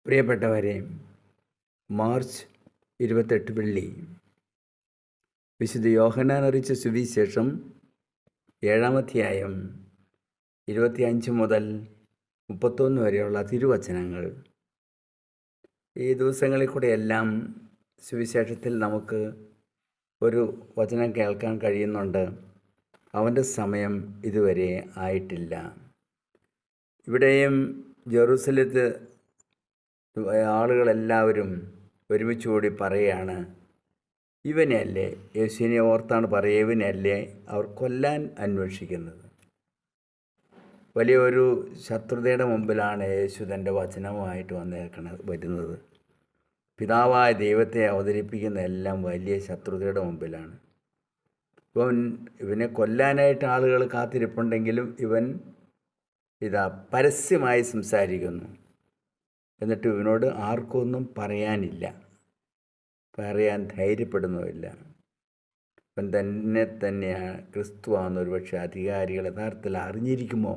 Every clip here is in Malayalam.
പ്രിയപ്പെട്ടവരെ, മാർച്ച് 28 വെള്ളി വിശുദ്ധ യോഹന്നാൻ അറിയിച്ച സുവിശേഷം 7-ാം അധ്യായം 25 മുതൽ 31 വരെയുള്ള തിരുവചനങ്ങൾ. ഈ ദിവസങ്ങളിൽ കൂടെയെല്ലാം സുവിശേഷത്തിൽ നമുക്ക് ഒരു വചനം കേൾക്കാൻ കഴിയുന്നുണ്ട്. അവൻ്റെ സമയം ഇതുവരെ ആയിട്ടില്ല. ഇവിടെയും ജെറുസലത്ത് ആളുകളെല്ലാവരും ഒരുമിച്ച് കൂടി പറയുകയാണ്, ഇവനെയല്ലേ, യേശുവിനെ ഓർത്താണ് പറയുക, ഇവനെയല്ലേ അവർ കൊല്ലാൻ അന്വേഷിക്കുന്നത്. വലിയൊരു ശത്രുതയുടെ മുമ്പിലാണ് യേശു തൻ്റെ വചനവുമായിട്ട് വരുന്നത്. പിതാവായ ദൈവത്തെ അവതരിപ്പിക്കുന്ന എല്ലാം വലിയ ശത്രുതയുടെ മുമ്പിലാണ്. ഇവനെ കൊല്ലാനായിട്ട് ആളുകൾ കാത്തിരിപ്പുണ്ടെങ്കിലും ഇവൻ പരസ്യമായി സംസാരിക്കുന്നു. എന്നിട്ട് ഇവനോട് ആർക്കൊന്നും പറയാനില്ല, പറയാൻ ധൈര്യപ്പെടുന്നുമില്ല. ഇവൻ തന്നെയാണ് ക്രിസ്തുവാണെന്ന് ഒരുപക്ഷെ അധികാരികൾ യഥാർത്ഥത്തിൽ അറിഞ്ഞിരിക്കുമോ?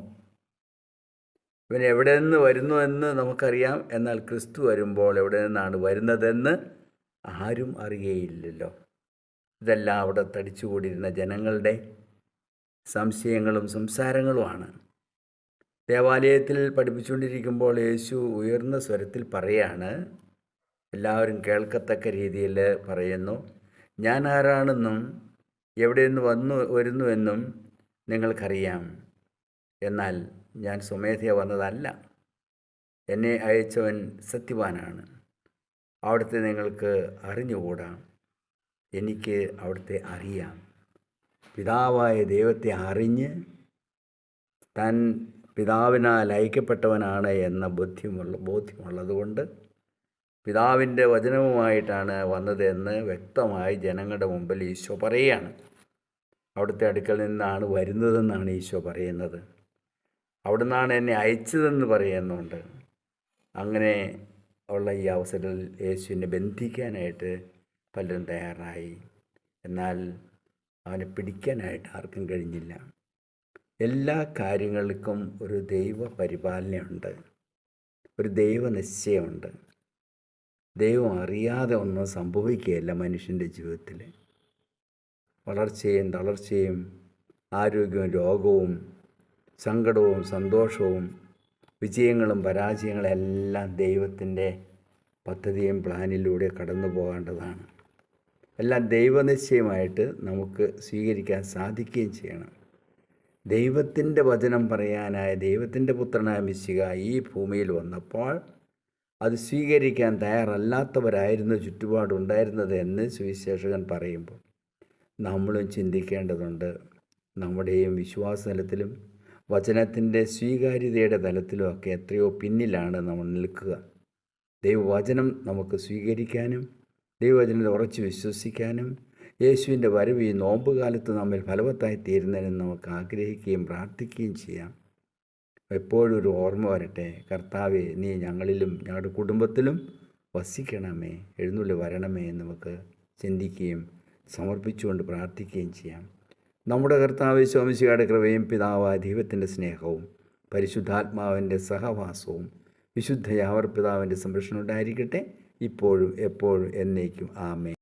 ഇവൻ എവിടെ നിന്ന് വരുന്നു എന്ന് നമുക്കറിയാം, എന്നാൽ ക്രിസ്തു വരുമ്പോൾ എവിടെ നിന്നാണ് വരുന്നതെന്ന് ആരും അറിയുകയില്ലല്ലോ. ഇതെല്ലാം അവിടെ തടിച്ചുകൂടിയിരുന്ന ജനങ്ങളുടെ സംശയങ്ങളും സംസാരങ്ങളുമാണ്. ദേവാലയത്തിൽ പഠിപ്പിച്ചുകൊണ്ടിരിക്കുമ്പോൾ യേശു ഉയർന്ന സ്വരത്തിൽ പറയാണ്, എല്ലാവരും കേൾക്കത്തക്ക രീതിയിൽ പറയുന്നു, ഞാൻ ആരാണെന്നും എവിടെ നിന്ന് വരുന്നുവെന്നും നിങ്ങൾക്കറിയാം. എന്നാൽ ഞാൻ സ്വമേധയാ വന്നതല്ല, എന്നെ അയച്ചവൻ സത്യവാനാണ്. അവിടുത്തെ നിങ്ങൾക്ക് അറിഞ്ഞുകൂടാ, എനിക്ക് അവിടുത്തെ അറിയാം. പിതാവായ ദൈവത്തെ അറിഞ്ഞ് താൻ പിതാവിനാൽ അയക്കപ്പെട്ടവനാണ് എന്ന ബോധ്യമുള്ളതുകൊണ്ട് പിതാവിൻ്റെ വചനവുമായിട്ടാണ് വന്നതെന്ന് വ്യക്തമായി ജനങ്ങളുടെ മുമ്പിൽ ഈശോ പറയുകയാണ്. അവിടുത്തെ അടുക്കൽ നിന്നാണ് വരുന്നതെന്നാണ് ഈശോ പറയുന്നത്. അവിടുന്നാണ് എന്നെ അയച്ചതെന്ന് പറയുന്നുണ്ട്. അങ്ങനെ ഉള്ള ഈ അവസരത്തിൽ യേശുവിനെ ബന്ധിക്കാനായിട്ട് പലരും തയ്യാറായി. എന്നാൽ അവനെ പിടിക്കാനായിട്ട് ആർക്കും കഴിഞ്ഞില്ല. എല്ലാ കാര്യങ്ങൾക്കും ഒരു ദൈവ പരിപാലനയുണ്ട്, ഒരു ദൈവനിശ്ചയമുണ്ട്. ദൈവം അറിയാതെ ഒന്നും സംഭവിക്കുകയില്ല മനുഷ്യൻ്റെ ജീവിതത്തിൽ. വളർച്ചയും തളർച്ചയും ആരോഗ്യവും രോഗവും സങ്കടവും സന്തോഷവും വിജയങ്ങളും പരാജയങ്ങളും എല്ലാം ദൈവത്തിൻ്റെ പദ്ധതിയും പ്ലാനിലൂടെ കടന്നു പോകേണ്ടതാണ്. എല്ലാം ദൈവനിശ്ചയമായിട്ട് നമുക്ക് സ്വീകരിക്കാൻ സാധിക്കുകയും ചെയ്യണം. ദൈവത്തിൻ്റെ വചനം പറയാനായ ദൈവത്തിൻ്റെ പുത്രനായ മിശിഹ ഈ ഭൂമിയിൽ വന്നപ്പോൾ അത് സ്വീകരിക്കാൻ തയ്യാറല്ലാത്തവരായിരുന്നു ചുറ്റുപാടുണ്ടായിരുന്നത് എന്ന് സുവിശേഷകൻ പറയുമ്പോൾ നമ്മളും ചിന്തിക്കേണ്ടതുണ്ട്. നമ്മുടെയും വിശ്വാസ തലത്തിലും വചനത്തിൻ്റെ സ്വീകാര്യതയുടെ തലത്തിലും ഒക്കെ എത്രയോ പിന്നിലാണ് നമ്മൾ നിൽക്കുക. ദൈവവചനം നമുക്ക് സ്വീകരിക്കാനും ദൈവവചനത്തിൽ ഉറച്ചു വിശ്വസിക്കാനും യേശുവിൻ്റെ വരവ് ഈ നോമ്പുകാലത്ത് നമ്മിൽ ഫലവത്തായി തീരുന്നതിന് നമുക്ക് ആഗ്രഹിക്കുകയും പ്രാർത്ഥിക്കുകയും ചെയ്യാം. എപ്പോഴും ഒരു ഓർമ്മ വരട്ടെ, കർത്താവേ, നീ ഞങ്ങളിലും ഞങ്ങളുടെ കുടുംബത്തിലും വസിക്കണമേ, എഴുന്നള്ളി വരണമേ എന്ന് നമുക്ക് ചിന്തിക്കുകയും സമർപ്പിച്ചുകൊണ്ട് പ്രാർത്ഥിക്കുകയും ചെയ്യാം. നമ്മുടെ കർത്താവ് ശോമിശിഹായുടെ കൃപയും പിതാവായ ദൈവത്തിൻ്റെ സ്നേഹവും പരിശുദ്ധാത്മാവിൻ്റെ സഹവാസവും വിശുദ്ധ യാവർ പിതാവിൻ്റെ സംരക്ഷണം ഉണ്ടായിരിക്കട്ടെ, ഇപ്പോഴും എപ്പോഴും എന്നേക്കും. ആമേൻ.